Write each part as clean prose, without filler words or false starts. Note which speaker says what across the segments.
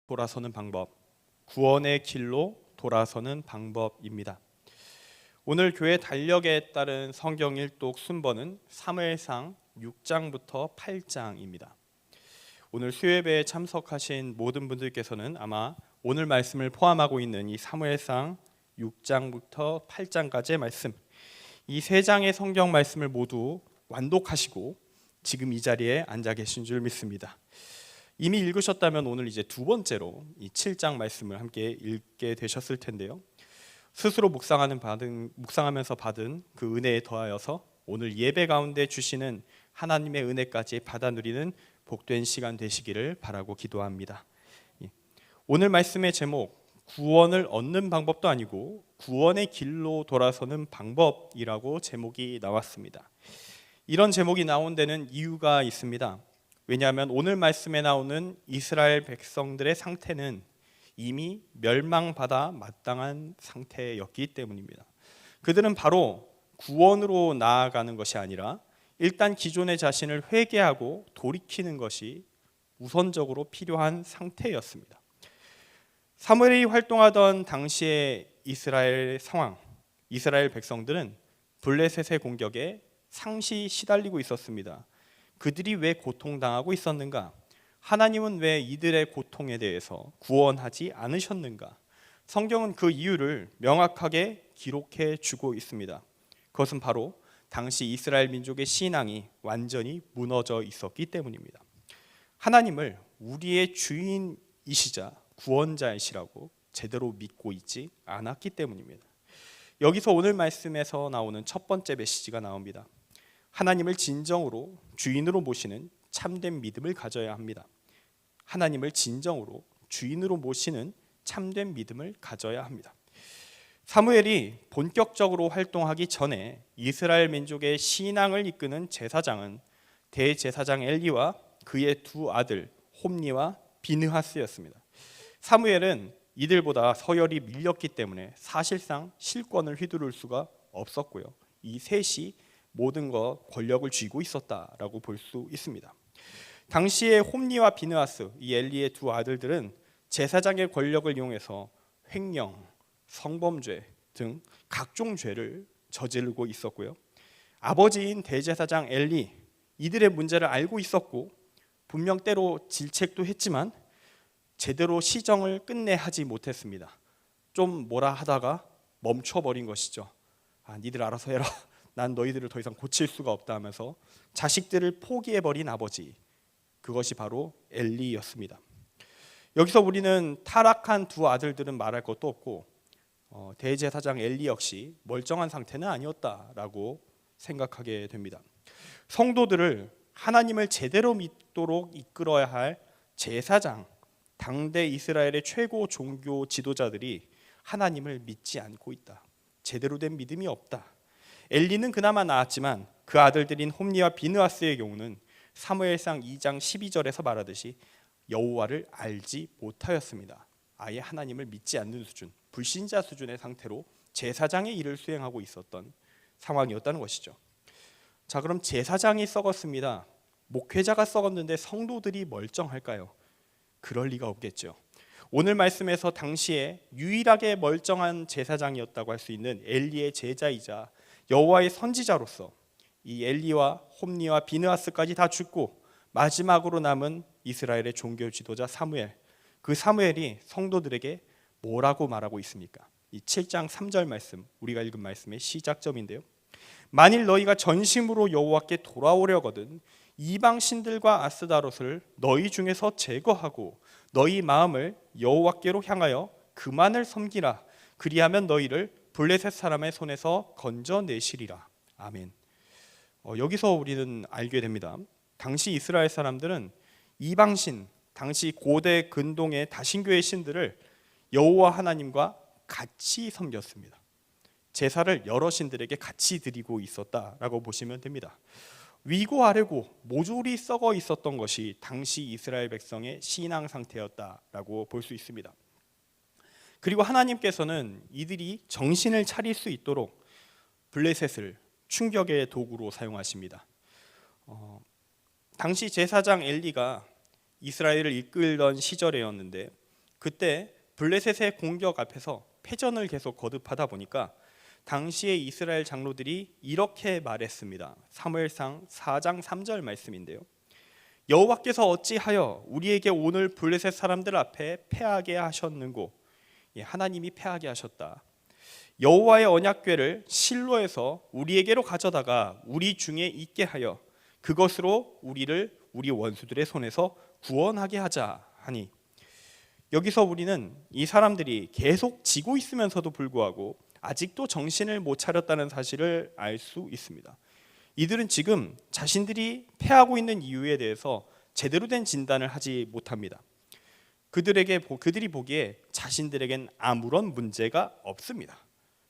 Speaker 1: 돌아서는 방법, 구원의 길로 돌아서는 방법입니다. 오늘 교회 달력에 따른 성경 일독 순번은 사무엘상 6장부터 8장입니다. 오늘 수요예배에 참석하신 모든 분들께서는 아마 오늘 말씀을 포함하고 있는 이 사무엘상 6장부터 8장까지의 말씀, 이 세 장의 성경 말씀을 모두 완독하시고 지금 이 자리에 앉아 계신 줄 믿습니다. 이미 읽으셨다면 오늘 이제 두 번째로 이 7장 말씀을 함께 읽게 되셨을 텐데요. 스스로 묵상하면서 받은 그 은혜에 더하여서 오늘 예배 가운데 주시는 하나님의 은혜까지 받아 누리는 복된 시간 되시기를 바라고 기도합니다. 오늘 말씀의 제목, 구원을 얻는 방법도 아니고 구원의 길로 돌아서는 방법이라고 제목이 나왔습니다. 이런 제목이 나온 데는 이유가 있습니다. 왜냐하면 오늘 말씀에 나오는 이스라엘 백성들의 상태는 이미 멸망받아 마땅한 상태였기 때문입니다. 그들은 바로 구원으로 나아가는 것이 아니라 일단 기존의 자신을 회개하고 돌이키는 것이 우선적으로 필요한 상태였습니다. 사무엘이 활동하던 당시의 이스라엘 상황, 이스라엘 백성들은 블레셋의 공격에 상시 시달리고 있었습니다. 그들이 왜 고통당하고 있었는가? 하나님은 왜 이들의 고통에 대해서 구원하지 않으셨는가? 성경은 그 이유를 명확하게 기록해 주고 있습니다. 그것은 바로 당시 이스라엘 민족의 신앙이 완전히 무너져 있었기 때문입니다. 하나님을 우리의 주인이시자 구원자이시라고 제대로 믿고 있지 않았기 때문입니다. 여기서 오늘 말씀에서 나오는 첫 번째 메시지가 나옵니다. 하나님을 진정으로 주인으로 모시는 참된 믿음을 가져야 합니다. 하나님을 진정으로 주인으로 모시는 참된 믿음을 가져야 합니다. 사무엘이 본격적으로 활동하기 전에 이스라엘 민족의 신앙을 이끄는 제사장은 대제사장 엘리와 그의 두 아들 홈니와 비느하스였습니다. 사무엘은 이들보다 서열이 밀렸기 때문에 사실상 실권을 휘두를 수가 없었고요. 이 셋이 모든 것 권력을 쥐고 있었다라고 볼 수 있습니다. 당시에 홈니와 비느하스, 이 엘리의 두 아들들은 제사장의 권력을 이용해서 횡령, 성범죄 등 각종 죄를 저지르고 있었고요. 아버지인 대제사장 엘리, 이들의 문제를 알고 있었고 분명 때로 질책도 했지만 제대로 시정을 끝내 하지 못했습니다. 좀 뭐라 하다가 멈춰버린 것이죠. 니들 알아서 해라. 난 너희들을 더 이상 고칠 수가 없다 하면서 자식들을 포기해버린 아버지, 그것이 바로 엘리였습니다. 여기서 우리는 타락한 두 아들들은 말할 것도 없고 대제사장 엘리 역시 멀쩡한 상태는 아니었다라고 생각하게 됩니다. 성도들을 하나님을 제대로 믿도록 이끌어야 할 제사장, 당대 이스라엘의 최고 종교 지도자들이 하나님을 믿지 않고 있다. 제대로 된 믿음이 없다. 엘리는 그나마 나았지만 그 아들들인 홈니와 비느하스의 경우는 사무엘상 2장 12절에서 말하듯이 여호와를 알지 못하였습니다. 아예 하나님을 믿지 않는 수준, 불신자 수준의 상태로 제사장의 일을 수행하고 있었던 상황이었다는 것이죠. 자, 그럼 제사장이 썩었습니다. 목회자가 썩었는데 성도들이 멀쩡할까요? 그럴 리가 없겠죠. 오늘 말씀에서 당시에 유일하게 멀쩡한 제사장이었다고 할 수 있는 엘리의 제자이자 여호와의 선지자로서 이 엘리와 홈니와 비느하스까지 다 죽고 마지막으로 남은 이스라엘의 종교 지도자 사무엘, 그 사무엘이 성도들에게 뭐라고 말하고 있습니까? 이 7장 3절 말씀, 우리가 읽은 말씀의 시작점인데요. 만일 너희가 전심으로 여호와께 돌아오려거든 이방 신들과 아스다롯을 너희 중에서 제거하고 너희 마음을 여호와께로 향하여 그만을 섬기라. 그리하면 너희를 블레셋 사람의 손에서 건져내시리라. 아멘. 여기서 우리는 알게 됩니다. 당시 이스라엘 사람들은 이방신, 당시 고대 근동의 다신교의 신들을 여호와 하나님과 같이 섬겼습니다. 제사를 여러 신들에게 같이 드리고 있었다라고 보시면 됩니다. 위고 아래고 모조리 썩어 있었던 것이 당시 이스라엘 백성의 신앙 상태였다라고 볼 수 있습니다. 그리고 하나님께서는 이들이 정신을 차릴 수 있도록 블레셋을 충격의 도구로 사용하십니다. 당시 제사장 엘리가 이스라엘을 이끌던 시절이었는데 그때 블레셋의 공격 앞에서 패전을 계속 거듭하다 보니까 당시의 이스라엘 장로들이 이렇게 말했습니다. 사무엘상 4장 3절 말씀인데요. 여호와께서 어찌하여 우리에게 오늘 블레셋 사람들 앞에 패하게 하셨는고. 하나님이 패하게 하셨다. 여호와의 언약궤를 실로에서 우리에게로 가져다가 우리 중에 있게 하여 그것으로 우리를 우리 원수들의 손에서 구원하게 하자 하니, 여기서 우리는 이 사람들이 계속 지고 있으면서도 불구하고 아직도 정신을 못 차렸다는 사실을 알 수 있습니다. 이들은 지금 자신들이 패하고 있는 이유에 대해서 제대로 된 진단을 하지 못합니다. 그들이 보기에 자신들에겐 아무런 문제가 없습니다.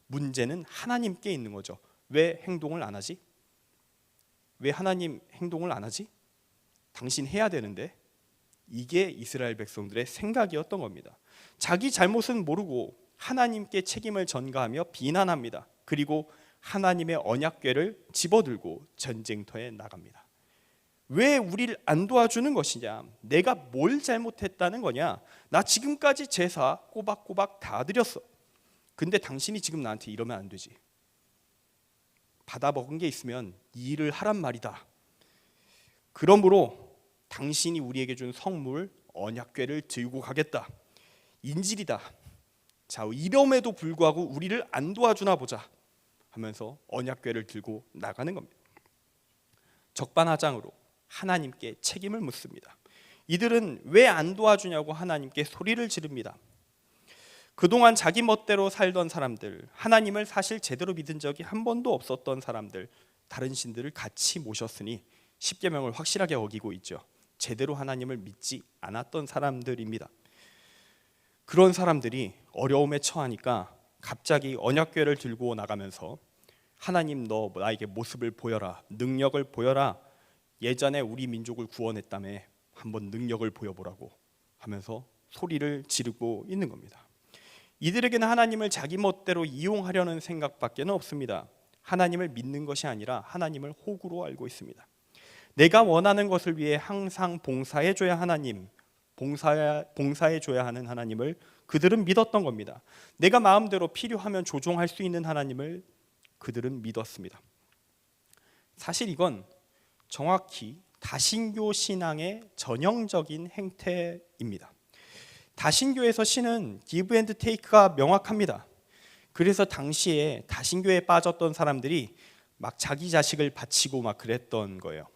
Speaker 1: 문제는 하나님께 있는 거죠. 왜 행동을 안 하지? 왜 하나님 행동을 안 하지? 당신 해야 되는데. 이게 이스라엘 백성들의 생각이었던 겁니다. 자기 잘못은 모르고 하나님께 책임을 전가하며 비난합니다. 그리고 하나님의 언약궤를 집어들고 전쟁터에 나갑니다. 왜 우리를 안 도와주는 것이냐? 내가 뭘 잘못했다는 거냐? 나 지금까지 제사 꼬박꼬박 다 드렸어. 근데 당신이 지금 나한테 이러면 안 되지. 받아먹은 게 있으면 이 일을 하란 말이다. 그러므로 당신이 우리에게 준 성물 언약궤를 들고 가겠다. 인질이다. 자, 이름에도 불구하고 우리를 안 도와주나 보자 하면서 언약궤를 들고 나가는 겁니다. 적반하장으로 하나님께 책임을 묻습니다. 이들은 왜 안 도와주냐고 하나님께 소리를 지릅니다. 그동안 자기 멋대로 살던 사람들, 하나님을 사실 제대로 믿은 적이 한 번도 없었던 사람들, 다른 신들을 같이 모셨으니 십계명을 확실하게 어기고 있죠. 제대로 하나님을 믿지 않았던 사람들입니다. 그런 사람들이 어려움에 처하니까 갑자기 언약궤를 들고 나가면서 하나님, 너 나에게 모습을 보여라, 능력을 보여라. 예전에 우리 민족을 구원했다며 한번 능력을 보여보라고 하면서 소리를 지르고 있는 겁니다. 이들에게는 하나님을 자기 멋대로 이용하려는 생각밖에 없습니다. 하나님을 믿는 것이 아니라 하나님을 호구로 알고 있습니다. 내가 원하는 것을 위해 항상 봉사해줘야 하는 하나님을 그들은 믿었던 겁니다. 내가 마음대로 필요하면 조종할 수 있는 하나님을 그들은 믿었습니다. 사실 이건 정확히 다신교 신앙의 전형적인 행태입니다. 다신교에서 신은 give and take가 명확합니다. 그래서 당시에 다신교에 빠졌던 사람들이 막 자기 자식을 바치고 막 그랬던 거예요.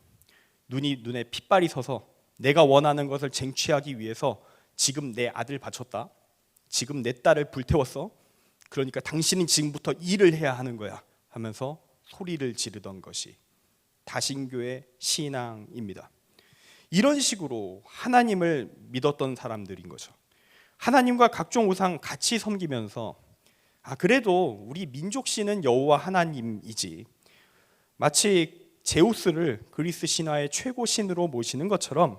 Speaker 1: 눈에 핏발이 서서 내가 원하는 것을 쟁취하기 위해서 지금 내 아들 바쳤다. 지금 내 딸을 불태웠어. 그러니까 당신은 지금부터 일을 해야 하는 거야 하면서 소리를 지르던 것이 다신교의 신앙입니다. 이런 식으로 하나님을 믿었던 사람들인 거죠. 하나님과 각종 우상 같이 섬기면서 그래도 우리 민족신은 여호와 하나님이지, 마치 제우스를 그리스 신화의 최고 신으로 모시는 것처럼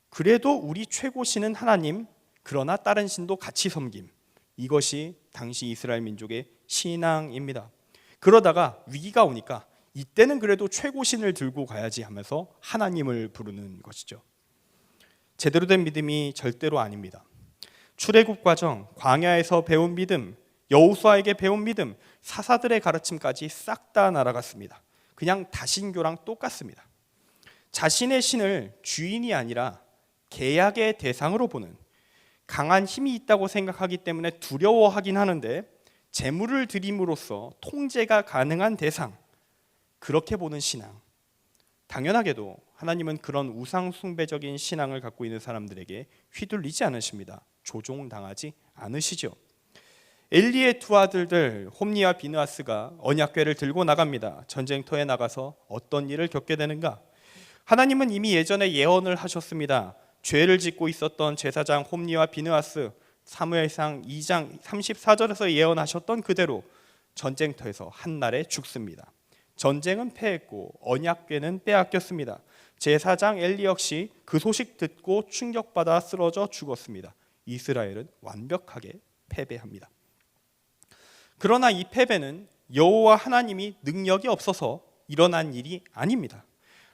Speaker 1: 그래도 우리 최고 신은 하나님, 그러나 다른 신도 같이 섬김, 이것이 당시 이스라엘 민족의 신앙입니다. 그러다가 위기가 오니까 이때는 그래도 최고 신을 들고 가야지 하면서 하나님을 부르는 것이죠. 제대로 된 믿음이 절대로 아닙니다. 출애굽 과정, 광야에서 배운 믿음, 여호수아에게 배운 믿음, 사사들의 가르침까지 싹 다 날아갔습니다. 그냥 다신교랑 똑같습니다. 자신의 신을 주인이 아니라 계약의 대상으로 보는, 강한 힘이 있다고 생각하기 때문에 두려워하긴 하는데 제물을 드림으로써 통제가 가능한 대상, 그렇게 보는 신앙. 당연하게도 하나님은 그런 우상 숭배적인 신앙을 갖고 있는 사람들에게 휘둘리지 않으십니다. 조종당하지 않으시죠. 엘리의 두 아들들 홈니와 비느하스가 언약궤를 들고 나갑니다. 전쟁터에 나가서 어떤 일을 겪게 되는가? 하나님은 이미 예전에 예언을 하셨습니다. 죄를 짓고 있었던 제사장 홈니와 비느하스, 사무엘상 2장 34절에서 예언하셨던 그대로 전쟁터에서 한날에 죽습니다. 전쟁은 패했고 언약궤는 빼앗겼습니다. 제사장 엘리 역시 그 소식 듣고 충격받아 쓰러져 죽었습니다. 이스라엘은 완벽하게 패배합니다. 그러나 이 패배는 여호와 하나님이 능력이 없어서 일어난 일이 아닙니다.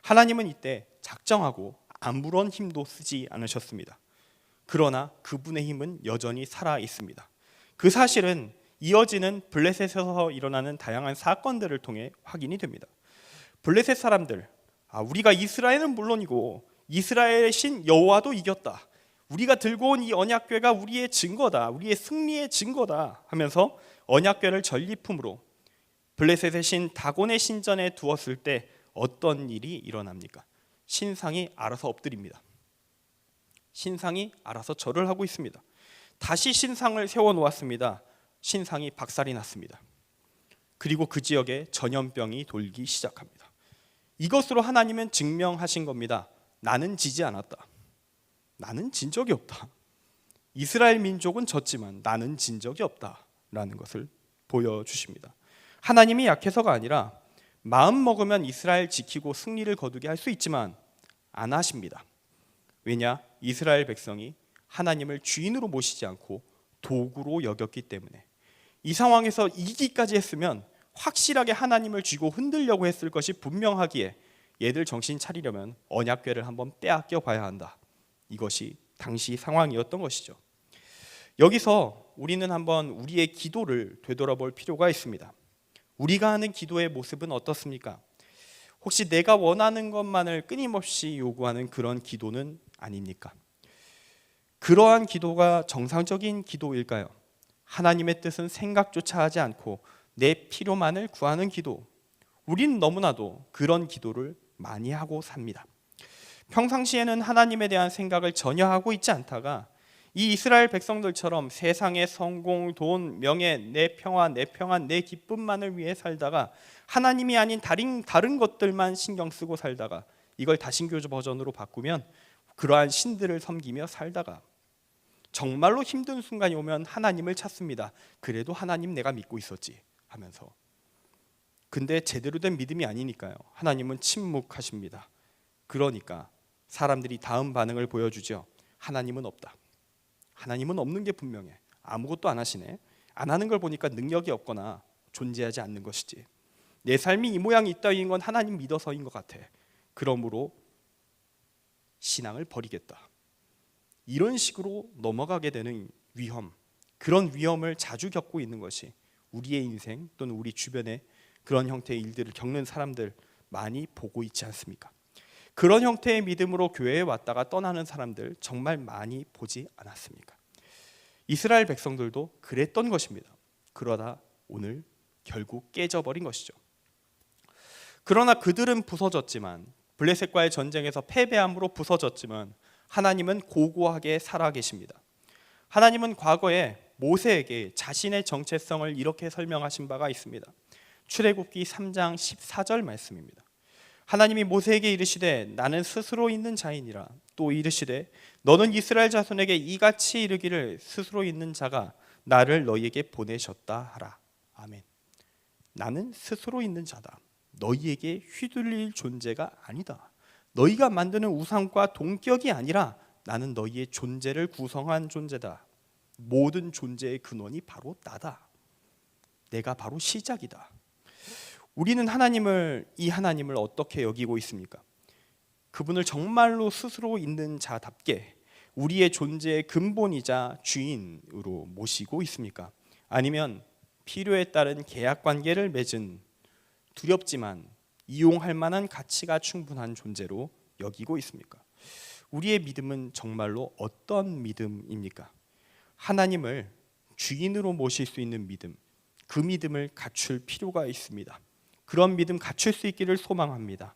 Speaker 1: 하나님은 이때 작정하고 아무런 힘도 쓰지 않으셨습니다. 그러나 그분의 힘은 여전히 살아 있습니다. 그 사실은 이어지는 블레셋에서 일어나는 다양한 사건들을 통해 확인이 됩니다. 블레셋 사람들, 우리가 이스라엘은 물론이고 이스라엘의 신 여호와도 이겼다. 우리가 들고 온 이 언약궤가 우리의 증거다. 우리의 승리의 증거다 하면서 언약궤를 전리품으로 블레셋의 신 다곤의 신전에 두었을 때 어떤 일이 일어납니까? 신상이 알아서 엎드립니다. 신상이 알아서 절을 하고 있습니다. 다시 신상을 세워놓았습니다. 신상이 박살이 났습니다. 그리고 그 지역에 전염병이 돌기 시작합니다. 이것으로 하나님은 증명하신 겁니다. 나는 지지 않았다. 나는 진 적이 없다. 이스라엘 민족은 졌지만 나는 진 적이 없다라는 것을 보여주십니다. 하나님이 약해서가 아니라 마음 먹으면 이스라엘 지키고 승리를 거두게 할 수 있지만 안 하십니다. 왜냐? 이스라엘 백성이 하나님을 주인으로 모시지 않고 도구로 여겼기 때문에. 이 상황에서 이기까지 했으면 확실하게 하나님을 쥐고 흔들려고 했을 것이 분명하기에 얘들 정신 차리려면 언약궤를 한번 빼앗겨 봐야 한다. 이것이 당시 상황이었던 것이죠. 여기서 우리는 한번 우리의 기도를 되돌아볼 필요가 있습니다. 우리가 하는 기도의 모습은 어떻습니까? 혹시 내가 원하는 것만을 끊임없이 요구하는 그런 기도는 아닙니까? 그러한 기도가 정상적인 기도일까요? 하나님의 뜻은 생각조차 하지 않고 내 필요만을 구하는 기도. 우리는 너무나도 그런 기도를 많이 하고 삽니다. 평상시에는 하나님에 대한 생각을 전혀 하고 있지 않다가 이 이스라엘 백성들처럼 세상의 성공, 돈, 명예, 내 평화, 내 기쁨만을 위해 살다가 하나님이 아닌 다른 것들만 신경 쓰고 살다가 이걸 다신교 버전으로 바꾸면 그러한 신들을 섬기며 살다가 정말로 힘든 순간이 오면 하나님을 찾습니다. 그래도 하나님 내가 믿고 있었지 하면서. 근데 제대로 된 믿음이 아니니까요. 하나님은 침묵하십니다. 그러니까 사람들이 다음 반응을 보여주죠. 하나님은 없다. 하나님은 없는 게 분명해. 아무것도 안 하시네. 안 하는 걸 보니까 능력이 없거나 존재하지 않는 것이지. 내 삶이 이 모양이 있다인 건 하나님 믿어서인 것 같아. 그러므로 신앙을 버리겠다. 이런 식으로 넘어가게 되는 위험, 그런 위험을 자주 겪고 있는 것이 우리의 인생 또는 우리 주변에 그런 형태의 일들을 겪는 사람들 많이 보고 있지 않습니까? 그런 형태의 믿음으로 교회에 왔다가 떠나는 사람들 정말 많이 보지 않았습니까? 이스라엘 백성들도 그랬던 것입니다. 그러다 오늘 결국 깨져버린 것이죠. 그러나 그들은 부서졌지만, 블레셋과의 전쟁에서 패배함으로 부서졌지만 하나님은 고고하게 살아계십니다. 하나님은 과거에 모세에게 자신의 정체성을 이렇게 설명하신 바가 있습니다. 출애굽기 3장 14절 말씀입니다. 하나님이 모세에게 이르시되 나는 스스로 있는 자이니라. 또 이르시되 너는 이스라엘 자손에게 이같이 이르기를 스스로 있는 자가 나를 너희에게 보내셨다 하라. 아멘. 나는 스스로 있는 자다. 너희에게 휘둘릴 존재가 아니다. 너희가 만드는 우상과 동격이 아니라 나는 너희의 존재를 구성한 존재다. 모든 존재의 근원이 바로 나다. 내가 바로 시작이다. 우리는 이 하나님을 어떻게 여기고 있습니까? 그분을 정말로 스스로 있는 자답게 우리의 존재의 근본이자 주인으로 모시고 있습니까? 아니면 필요에 따른 계약 관계를 맺은 두렵지만 이용할 만한 가치가 충분한 존재로 여기고 있습니까? 우리의 믿음은 정말로 어떤 믿음입니까? 하나님을 주인으로 모실 수 있는 믿음, 그 믿음을 갖출 필요가 있습니다. 그런 믿음 갖출 수 있기를 소망합니다.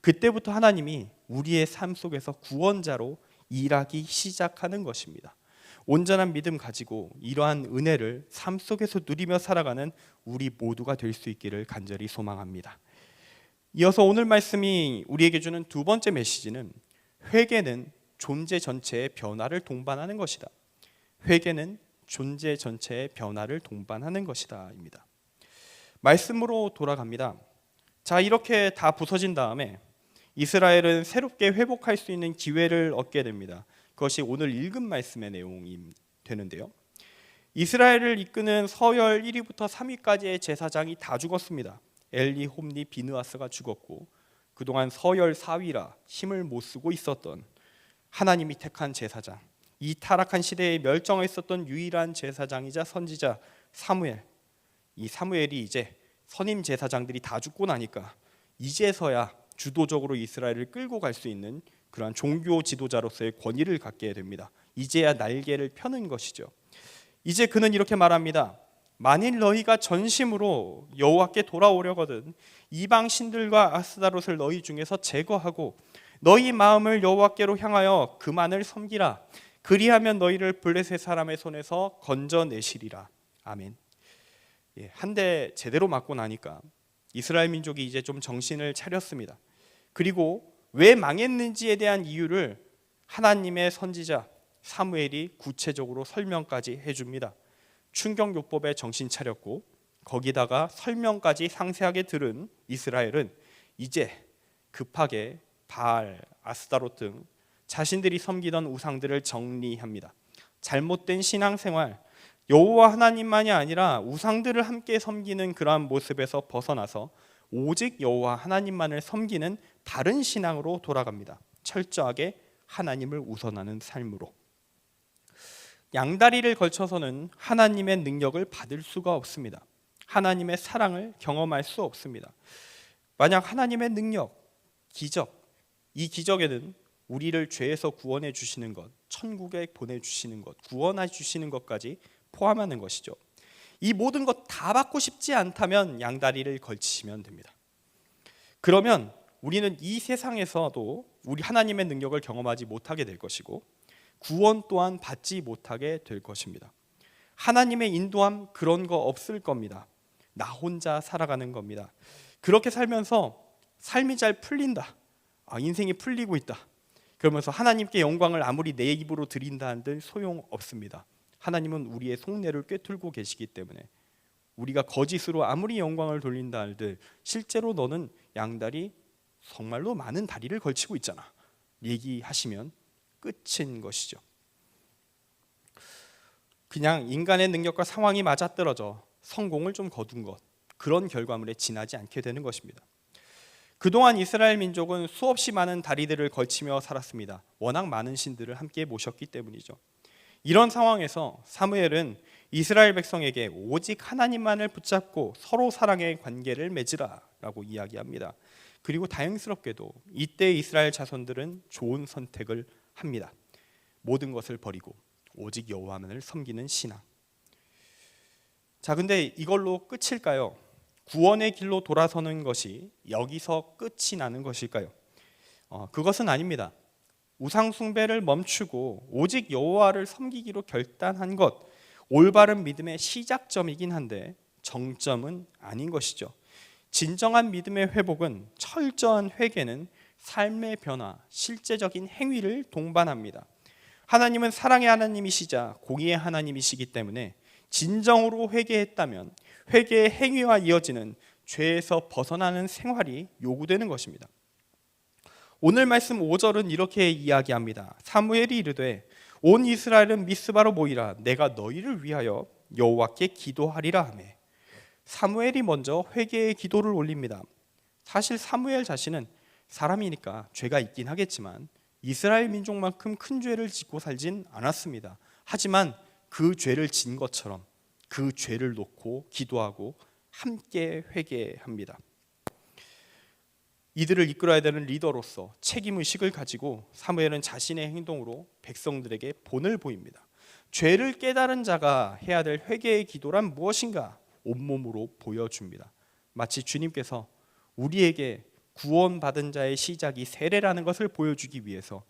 Speaker 1: 그때부터 하나님이 우리의 삶 속에서 구원자로 일하기 시작하는 것입니다. 온전한 믿음 가지고 이러한 은혜를 삶 속에서 누리며 살아가는 우리 모두가 될 수 있기를 간절히 소망합니다. 이어서 오늘 말씀이 우리에게 주는 두 번째 메시지는 회개는 존재 전체의 변화를 동반하는 것이다. 회개는 존재 전체의 변화를 동반하는 것이다 입니다. 말씀으로 돌아갑니다. 자, 이렇게 다 부서진 다음에 이스라엘은 새롭게 회복할 수 있는 기회를 얻게 됩니다. 그것이 오늘 읽은 말씀의 내용이 되는데요. 이스라엘을 이끄는 서열 1위부터 3위까지의 제사장이 다 죽었습니다. 엘리, 홈리, 비느하스가 죽었고 그동안 서열 4위라 힘을 못 쓰고 있었던 하나님이 택한 제사장, 이 타락한 시대에 멸종했었던 유일한 제사장이자 선지자 사무엘. 이 사무엘이 이제 선임 제사장들이 다 죽고 나니까 이제서야 주도적으로 이스라엘을 끌고 갈 수 있는 그러한 종교 지도자로서의 권위를 갖게 됩니다. 이제야 날개를 펴는 것이죠. 이제 그는 이렇게 말합니다. 만일 너희가 전심으로 여호와께 돌아오려거든 이방 신들과 아스다롯을 너희 중에서 제거하고 너희 마음을 여호와께로 향하여 그만을 섬기라. 그리하면 너희를 블레셋 사람의 손에서 건져내시리라. 아멘. 한 대 제대로 맞고 나니까 이스라엘 민족이 이제 좀 정신을 차렸습니다. 그리고 왜 망했는지에 대한 이유를 하나님의 선지자 사무엘이 구체적으로 설명까지 해줍니다. 충격요법에 정신 차렸고 거기다가 설명까지 상세하게 들은 이스라엘은 이제 급하게 바알, 아스타롯 등 자신들이 섬기던 우상들을 정리합니다. 잘못된 신앙생활, 여호와 하나님만이 아니라 우상들을 함께 섬기는 그러한 모습에서 벗어나서 오직 여호와 하나님만을 섬기는 다른 신앙으로 돌아갑니다. 철저하게 하나님을 우선하는 삶으로. 양다리를 걸쳐서는 하나님의 능력을 받을 수가 없습니다. 하나님의 사랑을 경험할 수 없습니다. 만약 하나님의 능력, 기적, 이 기적에는 우리를 죄에서 구원해 주시는 것, 천국에 보내주시는 것, 구원해 주시는 것까지 포함하는 것이죠. 이 모든 것 다 받고 싶지 않다면 양다리를 걸치시면 됩니다. 그러면 우리는 이 세상에서도 우리 하나님의 능력을 경험하지 못하게 될 것이고 구원 또한 받지 못하게 될 것입니다. 하나님의 인도함 그런 거 없을 겁니다. 나 혼자 살아가는 겁니다. 그렇게 살면서 삶이 잘 풀린다. 인생이 풀리고 있다. 그러면서 하나님께 영광을 아무리 내 입으로 드린다 한들 소용없습니다. 하나님은 우리의 속내를 꿰뚫고 계시기 때문에 우리가 거짓으로 아무리 영광을 돌린다 한들 실제로 너는 양다리 정말로 많은 다리를 걸치고 있잖아. 얘기하시면 끝인 것이죠. 그냥 인간의 능력과 상황이 맞아떨어져 성공을 좀 거둔 것, 그런 결과물에 지나지 않게 되는 것입니다. 그동안 이스라엘 민족은 수없이 많은 다리들을 걸치며 살았습니다. 워낙 많은 신들을 함께 모셨기 때문이죠. 이런 상황에서 사무엘은 이스라엘 백성에게 오직 하나님만을 붙잡고 서로 사랑의 관계를 맺으라 라고 이야기합니다. 그리고 다행스럽게도 이때 이스라엘 자손들은 좋은 선택을 합니다. 모든 것을 버리고 오직 여호와만을 섬기는 신앙. 자, 근데 이걸로 끝일까요? 구원의 길로 돌아서는 것이 여기서 끝이 나는 것일까요? 그것은 아닙니다. 우상 숭배를 멈추고 오직 여호와를 섬기기로 결단한 것, 올바른 믿음의 시작점이긴 한데 정점은 아닌 것이죠. 진정한 믿음의 회복은, 철저한 회개는 삶의 변화, 실제적인 행위를 동반합니다. 하나님은 사랑의 하나님이시자 공의의 하나님이시기 때문에 진정으로 회개했다면 회개의 행위와 이어지는 죄에서 벗어나는 생활이 요구되는 것입니다. 오늘 말씀 5절은 이렇게 이야기합니다. 사무엘이 이르되 온 이스라엘은 미스바로 모이라. 내가 너희를 위하여 여호와께 기도하리라 하매. 사무엘이 먼저 회개의 기도를 올립니다. 사실 사무엘 자신은 사람이니까 죄가 있긴 하겠지만 이스라엘 민족만큼 큰 죄를 짓고 살진 않았습니다. 하지만 그 죄를 진 것처럼 그 죄를 놓고 기도하고 함께 회개합니다. 이들을 이끌어야 되는 리더로서 책임의식을 가지고 사무엘은 자신의 행동으로 백성들에게 본을 보입니다. 죄를 깨달은 자가 해야 될 회개의 기도란 무엇인가 온몸으로 보여줍니다. 마치 주님께서 우리에게 구원받은 자의 시작이 세례라는 것을 보여주기 위해서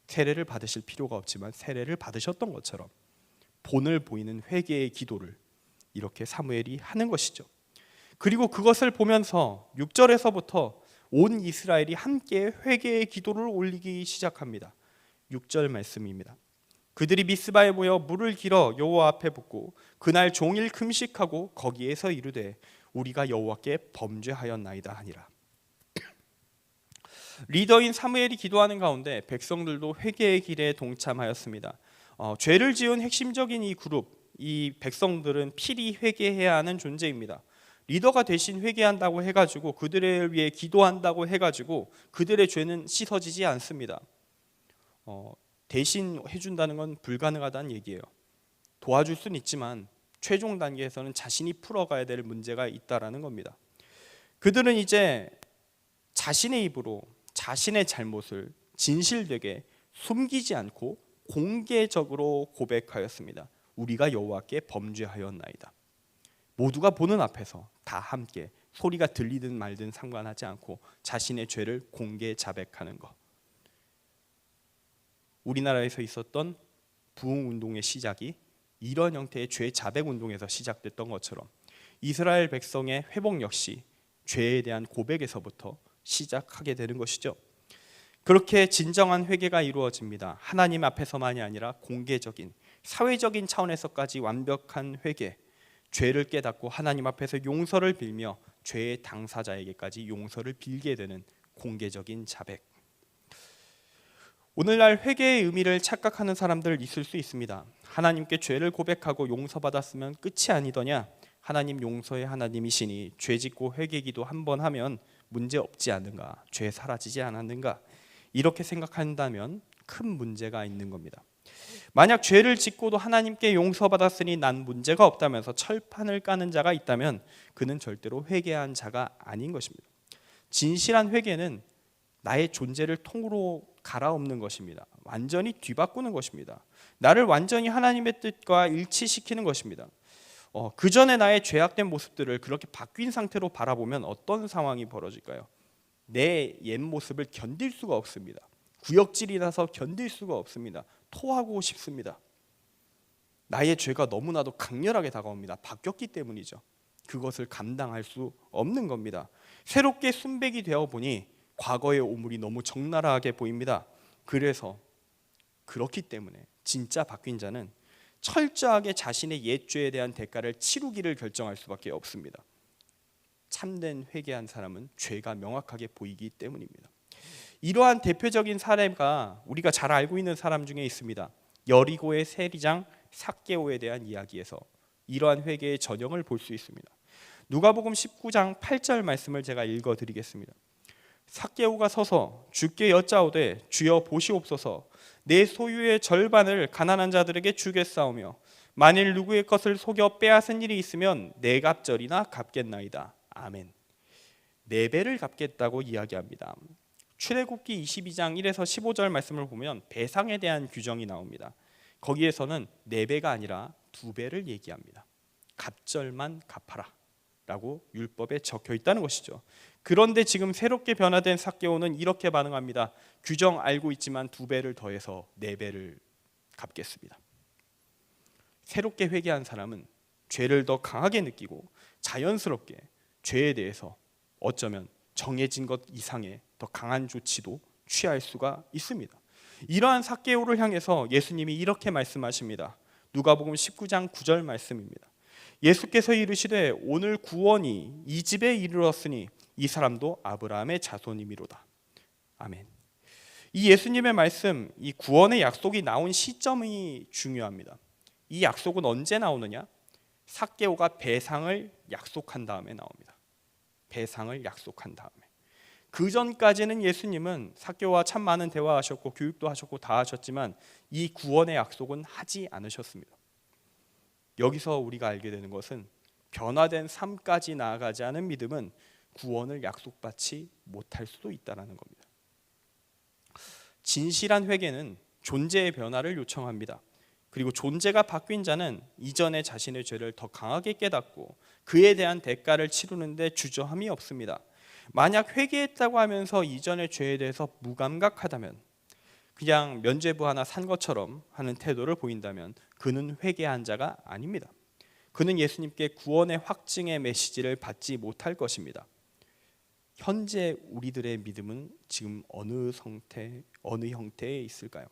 Speaker 1: 세례를 받으실 필요가 없지만 세례를 받으셨던 것처럼 본을 보이는 회개의 기도를 이렇게 사무엘이 하는 것이죠. 그리고 그것을 보면서 6절에서부터 온 이스라엘이 함께 회개의 기도를 올리기 시작합니다. 6절 말씀입니다. 그들이 미스바에 모여 물을 길어 여호와 앞에 붓고 그날 종일 금식하고 거기에서 이르되 우리가 여호와께 범죄하였나이다 하니라. 리더인 사무엘이 기도하는 가운데 백성들도 회개의 길에 동참하였습니다. 죄를 지은 핵심적인 이 그룹, 이 백성들은 필히 회개해야 하는 존재입니다. 리더가 대신 회개한다고 해가지고 그들을 위해 기도한다고 해가지고 그들의 죄는 씻어지지 않습니다. 대신 해준다는 건 불가능하다는 얘기예요. 도와줄 수는 있지만 최종 단계에서는 자신이 풀어가야 될 문제가 있다라는 겁니다. 그들은 이제 자신의 입으로 자신의 잘못을 진실되게 숨기지 않고 공개적으로 고백하였습니다. 우리가 여호와께 범죄하였나이다. 모두가 보는 앞에서 다 함께 소리가 들리든 말든 상관하지 않고 자신의 죄를 공개 자백하는 것. 우리나라에서 있었던 부흥운동의 시작이 이런 형태의 죄 자백 운동에서 시작됐던 것처럼 이스라엘 백성의 회복 역시 죄에 대한 고백에서부터 시작하게 되는 것이죠. 그렇게 진정한 회개가 이루어집니다. 하나님 앞에서만이 아니라 공개적인 사회적인 차원에서까지 완벽한 회개, 죄를 깨닫고 하나님 앞에서 용서를 빌며 죄의 당사자에게까지 용서를 빌게 되는 공개적인 자백. 오늘날 회개의 의미를 착각하는 사람들 있을 수 있습니다. 하나님께 죄를 고백하고 용서받았으면 끝이 아니더냐? 하나님 용서의 하나님이시니 죄 짓고 회개기도 한번 하면 문제 없지 않는가? 죄 사라지지 않았는가? 이렇게 생각한다면 큰 문제가 있는 겁니다. 만약 죄를 짓고도 하나님께 용서받았으니 난 문제가 없다면서 철판을 까는 자가 있다면 그는 절대로 회개한 자가 아닌 것입니다. 진실한 회개는 나의 존재를 통으로 갈아엎는 것입니다. 완전히 뒤바꾸는 것입니다. 나를 완전히 하나님의 뜻과 일치시키는 것입니다. 그 전에 나의 죄악된 모습들을 그렇게 바뀐 상태로 바라보면 어떤 상황이 벌어질까요? 내 옛 모습을 견딜 수가 없습니다. 구역질이 나서 견딜 수가 없습니다. 토하고 싶습니다. 나의 죄가 너무나도 강렬하게 다가옵니다. 바뀌었기 때문이죠. 그것을 감당할 수 없는 겁니다. 새롭게 순백이 되어 보니 과거의 오물이 너무 적나라하게 보입니다. 그래서 그렇기 때문에 진짜 바뀐 자는 철저하게 자신의 옛 죄에 대한 대가를 치르기를 결정할 수밖에 없습니다. 참된 회개한 사람은 죄가 명확하게 보이기 때문입니다. 이러한 대표적인 사례가 우리가 잘 알고 있는 사람 중에 있습니다. 여리고의 세리장 삭개오에 대한 이야기에서 이러한 회개의 전형을 볼 수 있습니다. 누가복음 19장 8절 말씀을 제가 읽어드리겠습니다. 삭개오가 서서 주께 여짜오되 주여 보시옵소서 내 소유의 절반을 가난한 자들에게 주겠사오며 만일 누구의 것을 속여 빼앗은 일이 있으면 네 갑절이나 갚겠나이다. 아멘. 네 배를 갚겠다고 이야기합니다. 출애굽기 22장 1에서 15절 말씀을 보면 배상에 대한 규정이 나옵니다. 거기에서는 네 배가 아니라 두 배를 얘기합니다. 갑절만 갚아라 라고 율법에 적혀 있다는 것이죠. 그런데 지금 새롭게 변화된 삭개오는 이렇게 반응합니다. 규정 알고 있지만 두 배를 더해서 네 배를 갚겠습니다. 새롭게 회개한 사람은 죄를 더 강하게 느끼고 자연스럽게 죄에 대해서 어쩌면 정해진 것 이상의 더 강한 조치도 취할 수가 있습니다. 이러한 삭개오를 향해서 예수님이 이렇게 말씀하십니다. 누가복음 19장 9절 말씀입니다. 예수께서 이르시되 오늘 구원이 이 집에 이르렀으니 이 사람도 아브라함의 자손이미로다. 아멘. 이 예수님의 말씀, 이 구원의 약속이 나온 시점이 중요합니다. 이 약속은 언제 나오느냐? 삭개오가 배상을 약속한 다음에 나옵니다. 배상을 약속한 다음에. 그 전까지는 예수님은 삭개오와 참 많은 대화하셨고 교육도 하셨고 다 하셨지만 이 구원의 약속은 하지 않으셨습니다. 여기서 우리가 알게 되는 것은 변화된 삶까지 나아가지 않은 믿음은 구원을 약속받지 못할 수도 있다는 겁니다. 진실한 회개는 존재의 변화를 요청합니다. 그리고 존재가 바뀐 자는 이전의 자신의 죄를 더 강하게 깨닫고 그에 대한 대가를 치르는데 주저함이 없습니다. 만약 회개했다고 하면서 이전의 죄에 대해서 무감각하다면, 그냥 면죄부 하나 산 것처럼 하는 태도를 보인다면 그는 회개한 자가 아닙니다. 그는 예수님께 구원의 확증의 메시지를 받지 못할 것입니다. 현재 우리들의 믿음은 지금 어느 형태에 있을까요?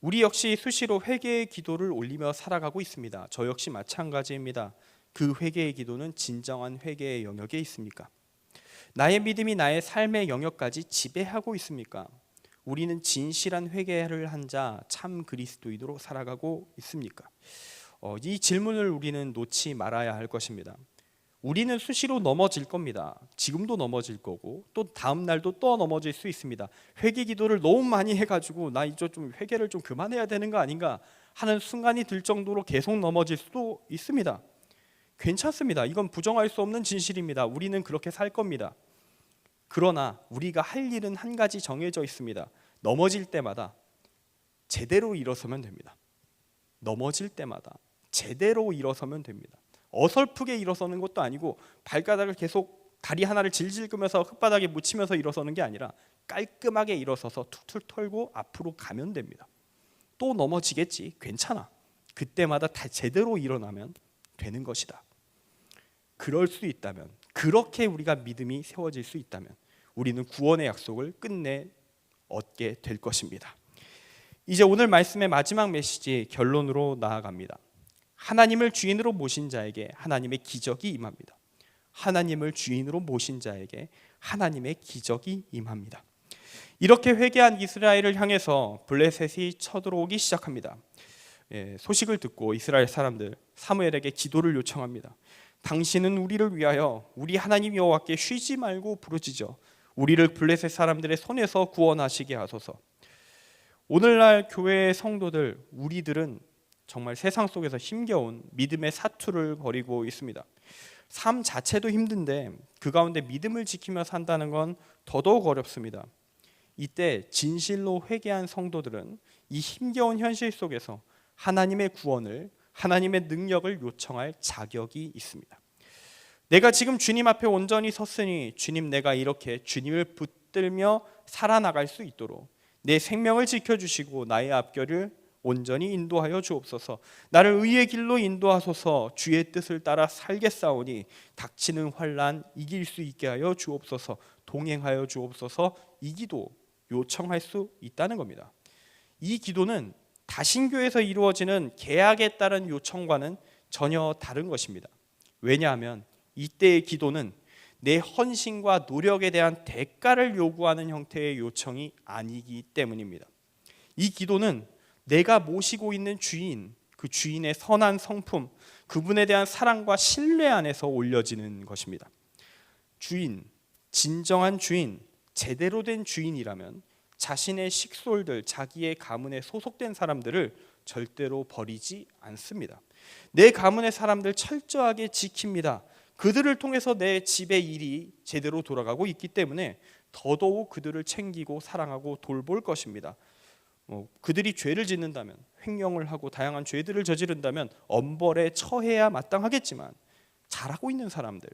Speaker 1: 우리 역시 수시로 회개의 기도를 올리며 살아가고 있습니다. 저 역시 마찬가지입니다. 그 회개의 기도는 진정한 회개의 영역에 있습니까? 나의 믿음이 나의 삶의 영역까지 지배하고 있습니까? 우리는 진실한 회개를 한 자 참 그리스도인으로 살아가고 있습니까? 이 질문을 우리는 놓지 말아야 할 것입니다. 우리는 수시로 넘어질 겁니다. 지금도 넘어질 거고 또 다음 날도 또 넘어질 수 있습니다. 회개 기도를 너무 많이 해가지고 나 이제 좀 회개를 좀 그만해야 되는 거 아닌가 하는 순간이 들 정도로 계속 넘어질 수도 있습니다. 괜찮습니다. 이건 부정할 수 없는 진실입니다. 우리는 그렇게 살 겁니다. 그러나 우리가 할 일은 한 가지 정해져 있습니다. 넘어질 때마다 제대로 일어서면 됩니다. 넘어질 때마다 제대로 일어서면 됩니다. 어설프게 일어서는 것도 아니고 발바닥을 계속 다리 하나를 질질 끄면서 흙바닥에 묻히면서 일어서는 게 아니라 깔끔하게 일어서서 툭툭 털고 앞으로 가면 됩니다. 또 넘어지겠지, 괜찮아. 그때마다 다 제대로 일어나면 되는 것이다. 그럴 수 있다면, 그렇게 우리가 믿음이 세워질 수 있다면 우리는 구원의 약속을 끝내 얻게 될 것입니다. 이제 오늘 말씀의 마지막 메시지 결론으로 나아갑니다. 하나님을 주인으로 모신 자에게 하나님의 기적이 임합니다. 하나님을 주인으로 모신 자에게 하나님의 기적이 임합니다. 이렇게 회개한 이스라엘을 향해서 블레셋이 쳐들어오기 시작합니다. 소식을 듣고 이스라엘 사람들 사무엘에게 기도를 요청합니다. 당신은 우리를 위하여 우리 하나님 여호와께 쉬지 말고 부르짖어 우리를 블레셋 사람들의 손에서 구원하시게 하소서. 오늘날 교회의 성도들, 우리들은 정말 세상 속에서 힘겨운 믿음의 사투를 벌이고 있습니다. 삶 자체도 힘든데 그 가운데 믿음을 지키며 산다는 건 더더욱 어렵습니다. 이때 진실로 회개한 성도들은 이 힘겨운 현실 속에서 하나님의 구원을, 하나님의 능력을 요청할 자격이 있습니다. 내가 지금 주님 앞에 온전히 섰으니 주님, 내가 이렇게 주님을 붙들며 살아나갈 수 있도록 내 생명을 지켜주시고 나의 앞길을 온전히 인도하여 주옵소서. 나를 의의 길로 인도하소서. 주의 뜻을 따라 살겠사오니 닥치는 환난 이길 수 있게 하여 주옵소서. 동행하여 주옵소서. 이 기도 요청할 수 있다는 겁니다. 이 기도는 다신교에서 이루어지는 계약에 따른 요청과는 전혀 다른 것입니다. 왜냐하면 이때의 기도는 내 헌신과 노력에 대한 대가를 요구하는 형태의 요청이 아니기 때문입니다. 이 기도는 내가 모시고 있는 주인, 그 주인의 선한 성품, 그분에 대한 사랑과 신뢰 안에서 올려지는 것입니다. 주인, 진정한 주인, 제대로 된 주인이라면 자신의 식솔들, 자기의 가문에 소속된 사람들을 절대로 버리지 않습니다. 내 가문의 사람들 철저하게 지킵니다. 그들을 통해서 내 집의 일이 제대로 돌아가고 있기 때문에 더더욱 그들을 챙기고 사랑하고 돌볼 것입니다. 그들이 죄를 짓는다면, 횡령을 하고 다양한 죄들을 저지른다면 엄벌에 처해야 마땅하겠지만 잘하고 있는 사람들,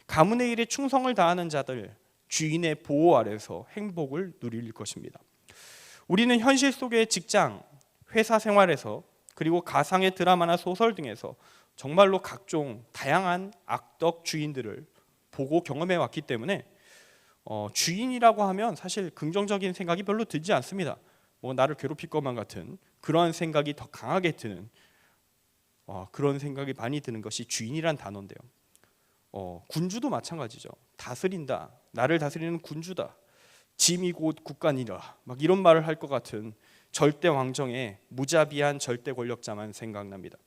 Speaker 1: 가문의 일에 충성을 다하는 자들, 주인의 보호 아래서 행복을 누릴 것입니다. 우리는 현실 속의 직장, 회사 생활에서 그리고 가상의 드라마나 소설 등에서 정말로 각종 다양한 악덕 주인들을 보고 경험해 왔기 때문에 주인이라고 하면 사실 긍정적인 생각이 별로 들지 않습니다. 나를 괴롭힐 것만 같은 그런 생각이 더 강하게 드는 그런 생각이 많이 드는 것이 주인이란 단어인데요. 군주도 마찬가지죠. 다스린다, 나를 다스리는 군주다, 짐이 곧 국간이라, 막 이런 말을 할 것 같은 절대 왕정의 무자비한 절대 권력자만 생각납니다.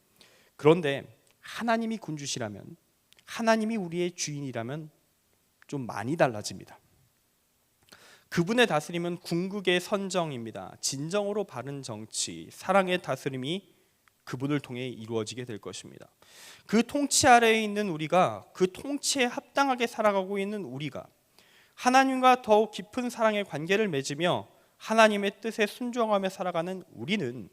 Speaker 1: 그런데 하나님이 군주시라면, 하나님이 우리의 주인이라면 좀 많이 달라집니다. 그분의 다스림은 궁극의 선정입니다. 진정으로 바른 정치, 사랑의 다스림이 그분을 통해 이루어지게 될 것입니다. 그 통치 아래에 있는 우리가, 그 통치에 합당하게 살아가고 있는 우리가 하나님과 더욱 깊은 사랑의 관계를 맺으며 하나님의 뜻에 순종하며 살아가는 우리는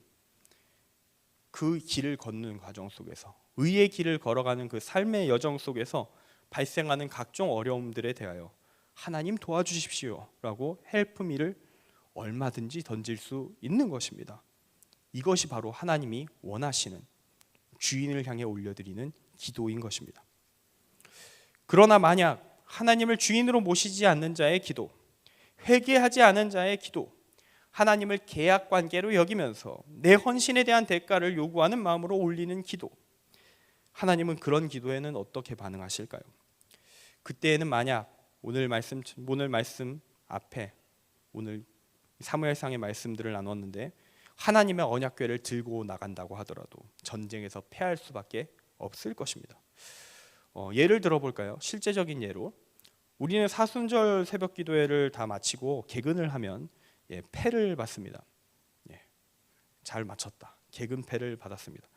Speaker 1: 그 길을 걷는 과정 속에서, 의의 길을 걸어가는 그 삶의 여정 속에서 발생하는 각종 어려움들에 대하여 하나님 도와주십시오 라고 헬프미를 얼마든지 던질 수 있는 것입니다. 이것이 바로 하나님이 원하시는, 주인을 향해 올려드리는 기도인 것입니다. 그러나 만약 하나님을 주인으로 모시지 않는 자의 기도, 회개하지 않은 자의 기도, 하나님을 계약 관계로 여기면서 내 헌신에 대한 대가를 요구하는 마음으로 올리는 기도, 하나님은 그런 기도에는 어떻게 반응하실까요? 그때에는 만약 오늘 말씀 앞에 오늘 사무엘상의 말씀들을 나눴는데 하나님의 언약궤를 들고 나간다고 하더라도 전쟁에서 패할 수밖에 없을 것입니다. 예를 들어볼까요? 실제적인 예로 우리는 사순절 새벽기도회를 다 마치고 개근을 하면 패를 받습니다. 잘 마쳤다. 개근패를 받았습니다.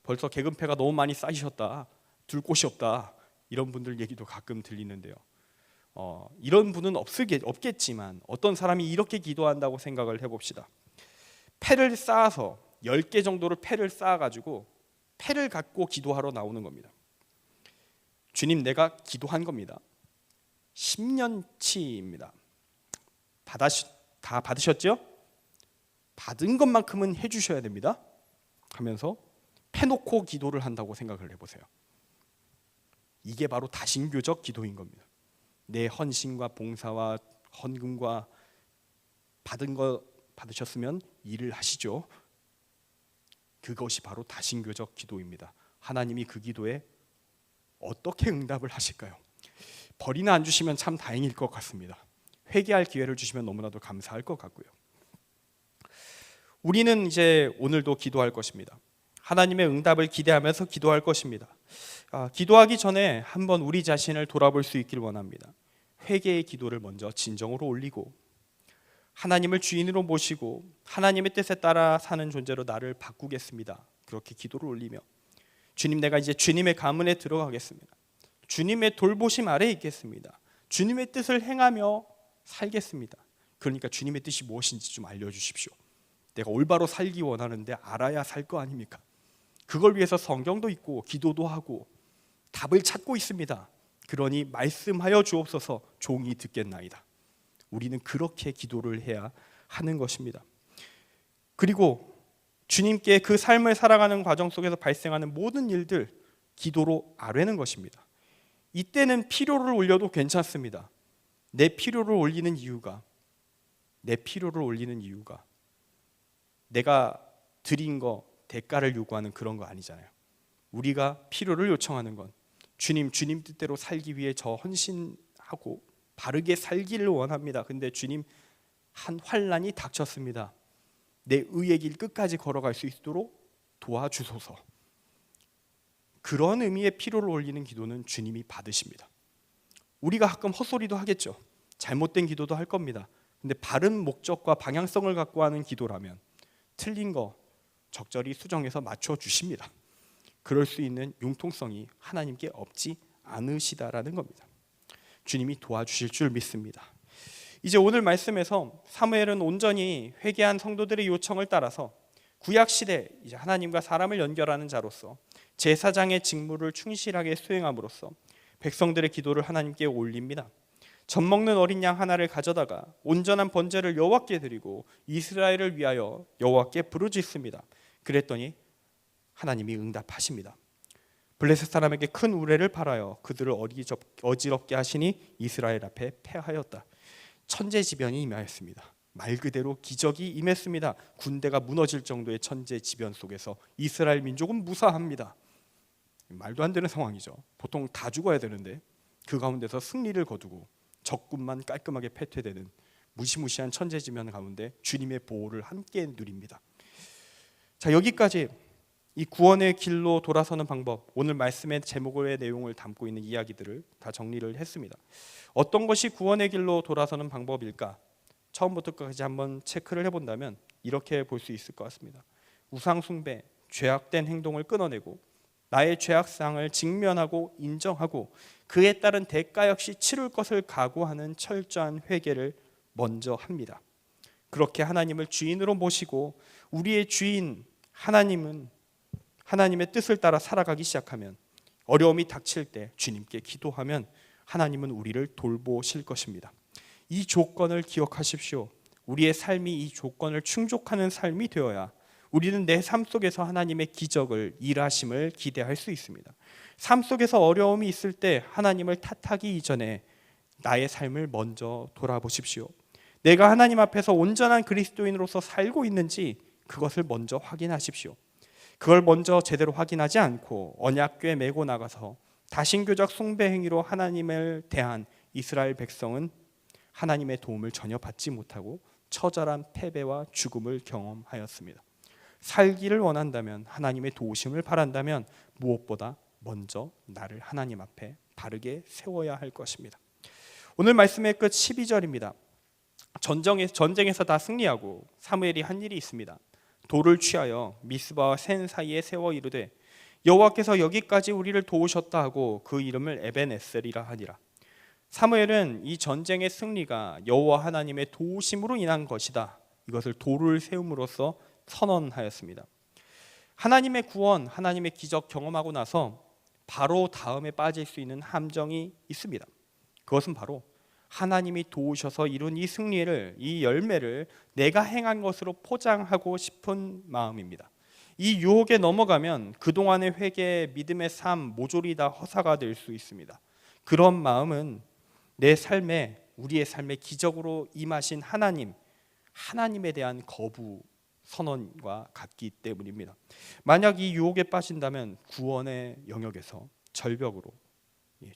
Speaker 1: 벌써 개근패가 너무 많이 쌓이셨다. 둘 곳이 없다. 이런 분들 얘기도 가끔 들리는데요. 이런 분은 없겠지만 어떤 사람이 이렇게 기도한다고 생각을 해봅시다. 패를 쌓아서 10개 정도를 패를 쌓아가지고 패를 갖고 기도하러 나오는 겁니다. 주님, 내가 기도한 겁니다. 10년치입니다. 다 받으셨죠? 받은 것만큼은 해주셔야 됩니다. 하면서 패놓고 기도를 한다고 생각을 해보세요. 이게 바로 다신교적 기도인 겁니다. 내 헌신과 봉사와 헌금과 받은 거 받으셨으면 일을 하시죠. 그것이 바로 다신교적 기도입니다. 하나님이 그 기도에 어떻게 응답을 하실까요? 벌이나 안 주시면 참 다행일 것 같습니다. 회개할 기회를 주시면 너무나도 감사할 것 같고요. 우리는 이제 오늘도 기도할 것입니다. 하나님의 응답을 기대하면서 기도할 것입니다. 기도하기 전에 한번 우리 자신을 돌아볼 수 있길 원합니다. 회개의 기도를 먼저 진정으로 올리고 하나님을 주인으로 모시고 하나님의 뜻에 따라 사는 존재로 나를 바꾸겠습니다. 그렇게 기도를 올리며 주님, 내가 이제 주님의 가문에 들어가겠습니다. 주님의 돌보심 아래에 있겠습니다. 주님의 뜻을 행하며 살겠습니다. 그러니까 주님의 뜻이 무엇인지 좀 알려주십시오. 내가 올바로 살기 원하는데 알아야 살 거 아닙니까? 그걸 위해서 성경도 읽고 기도도 하고 답을 찾고 있습니다. 그러니 말씀하여 주옵소서, 종이 듣겠나이다. 우리는 그렇게 기도를 해야 하는 것입니다. 그리고 주님께 그 삶을 살아가는 과정 속에서 발생하는 모든 일들 기도로 아뢰는 것입니다. 이때는 필요를 올려도 괜찮습니다. 내 필요를 올리는 이유가 내가 드린 거 대가를 요구하는 그런 거 아니잖아요. 우리가 필요를 요청하는 건 주님 뜻대로 살기 위해 저 헌신하고 바르게 살기를 원합니다. 근데 주님, 한 환난이 닥쳤습니다. 내 의의 길 끝까지 걸어갈 수 있도록 도와주소서. 그런 의미의 필요를 올리는 기도는 주님이 받으십니다. 우리가 가끔 헛소리도 하겠죠. 잘못된 기도도 할 겁니다. 근데 바른 목적과 방향성을 갖고 하는 기도라면 틀린 거 적절히 수정해서 맞춰주십니다. 그럴 수 있는 융통성이 하나님께 없지 않으시다라는 겁니다. 주님이 도와주실 줄 믿습니다. 이제 오늘 말씀에서 사무엘은 온전히 회개한 성도들의 요청을 따라서 구약시대 이제 하나님과 사람을 연결하는 자로서 제사장의 직무를 충실하게 수행함으로써 백성들의 기도를 하나님께 올립니다. 젖먹는 어린 양 하나를 가져다가 온전한 번제를 여호와께 드리고 이스라엘을 위하여 여호와께 부르짖습니다. 그랬더니 하나님이 응답하십니다. 블레셋 사람에게 큰 우레를 팔아요 그들을 어지럽게 하시니 이스라엘 앞에 패하였다. 천재지변이 임하였습니다. 말 그대로 기적이 임했습니다. 군대가 무너질 정도의 천재지변 속에서 이스라엘 민족은 무사합니다. 말도 안 되는 상황이죠. 보통 다 죽어야 되는데 그 가운데서 승리를 거두고 적군만 깔끔하게 패퇴되는 무시무시한 천재지변 가운데 주님의 보호를 함께 누립니다. 자, 여기까지 이 구원의 길로 돌아서는 방법, 오늘 말씀의 제목의 내용을 담고 있는 이야기들을 다 정리를 했습니다. 어떤 것이 구원의 길로 돌아서는 방법일까? 처음부터 끝까지 한번 체크를 해본다면 이렇게 볼 수 있을 것 같습니다. 우상 숭배, 죄악된 행동을 끊어내고 나의 죄악상을 직면하고 인정하고 그에 따른 대가 역시 치를 것을 각오하는 철저한 회개를 먼저 합니다. 그렇게 하나님을 주인으로 모시고 우리의 주인 하나님의 뜻을 따라 살아가기 시작하면 어려움이 닥칠 때 주님께 기도하면 하나님은 우리를 돌보실 것입니다. 이 조건을 기억하십시오. 우리의 삶이 이 조건을 충족하는 삶이 되어야 우리는 내 삶 속에서 하나님의 기적을 일하심을 기대할 수 있습니다. 삶 속에서 어려움이 있을 때 하나님을 탓하기 이전에 나의 삶을 먼저 돌아보십시오. 내가 하나님 앞에서 온전한 그리스도인으로서 살고 있는지 그것을 먼저 확인하십시오. 그걸 먼저 제대로 확인하지 않고 언약궤 메고 나가서 다신교적 숭배 행위로 하나님을 대한 이스라엘 백성은 하나님의 도움을 전혀 받지 못하고 처절한 패배와 죽음을 경험하였습니다. 살기를 원한다면, 하나님의 도우심을 바란다면 무엇보다 먼저 나를 하나님 앞에 바르게 세워야 할 것입니다. 오늘 말씀의 끝 12절입니다. 전쟁에서 다 승리하고 사무엘이 한 일이 있습니다. 돌을 취하여 미스바와 센 사이에 세워 이르되 여호와께서 여기까지 우리를 도우셨다 하고 그 이름을 에벤에셀이라 하니라. 사무엘은 이 전쟁의 승리가 여호와 하나님의 도우심으로 인한 것이다, 이것을 돌을 세움으로써 선언하였습니다. 하나님의 구원, 하나님의 기적 경험하고 나서 바로 다음에 빠질 수 있는 함정이 있습니다. 그것은 바로 하나님이 도우셔서 이룬 이 승리를, 이 열매를 내가 행한 것으로 포장하고 싶은 마음입니다. 이 유혹에 넘어가면 그동안의 회개, 믿음의 삶 모조리 다 허사가 될 수 있습니다. 그런 마음은 내 삶에, 우리의 삶에 기적으로 임하신 하나님에 대한 거부 선언과 같기 때문입니다. 만약 이 유혹에 빠진다면 구원의 영역에서 절벽으로,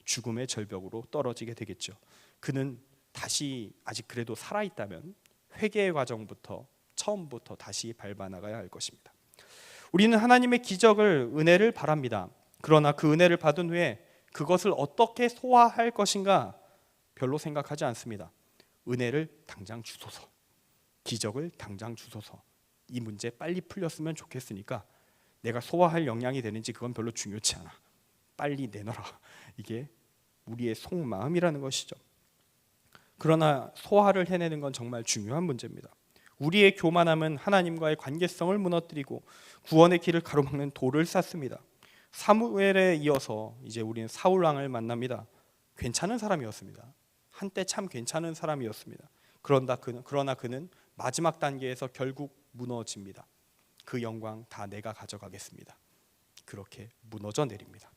Speaker 1: 죽음의 절벽으로 떨어지게 되겠죠. 그는 다시 아직 그래도 살아있다면 회개의 과정부터 처음부터 다시 밟아 나가야 할 것입니다. 우리는 하나님의 기적을, 은혜를 바랍니다. 그러나 그 은혜를 받은 후에 그것을 어떻게 소화할 것인가 별로 생각하지 않습니다. 은혜를 당장 주소서, 기적을 당장 주소서, 이 문제 빨리 풀렸으면 좋겠으니까 내가 소화할 역량이 되는지 그건 별로 중요치 않아, 빨리 내놔라, 이게 우리의 속마음이라는 것이죠. 그러나 소화를 해내는 건 정말 중요한 문제입니다. 우리의 교만함은 하나님과의 관계성을 무너뜨리고 구원의 길을 가로막는 돌을 쌓습니다. 사무엘에 이어서 이제 우리는 사울 왕을 만납니다. 괜찮은 사람이었습니다. 한때 참 괜찮은 사람이었습니다. 그러나 그는 마지막 단계에서 결국 무너집니다. 그 영광 다 내가 가져가겠습니다. 그렇게 무너져 내립니다.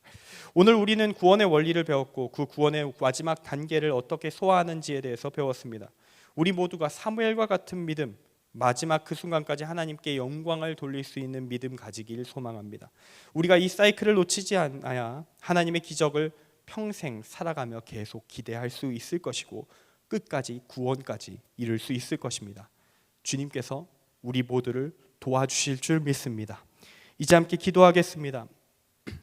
Speaker 1: 오늘 우리는 구원의 원리를 배웠고 그 구원의 마지막 단계를 어떻게 소화하는지에 대해서 배웠습니다. 우리 모두가 사무엘과 같은 믿음, 마지막 그 순간까지 하나님께 영광을 돌릴 수 있는 믿음 가지길 소망합니다. 우리가 이 사이클을 놓치지 않아야 하나님의 기적을 평생 살아가며 계속 기대할 수 있을 것이고 끝까지 구원까지 이룰 수 있을 것입니다. 주님께서 우리 모두를 도와주실 줄 믿습니다. 이제 함께 기도하겠습니다.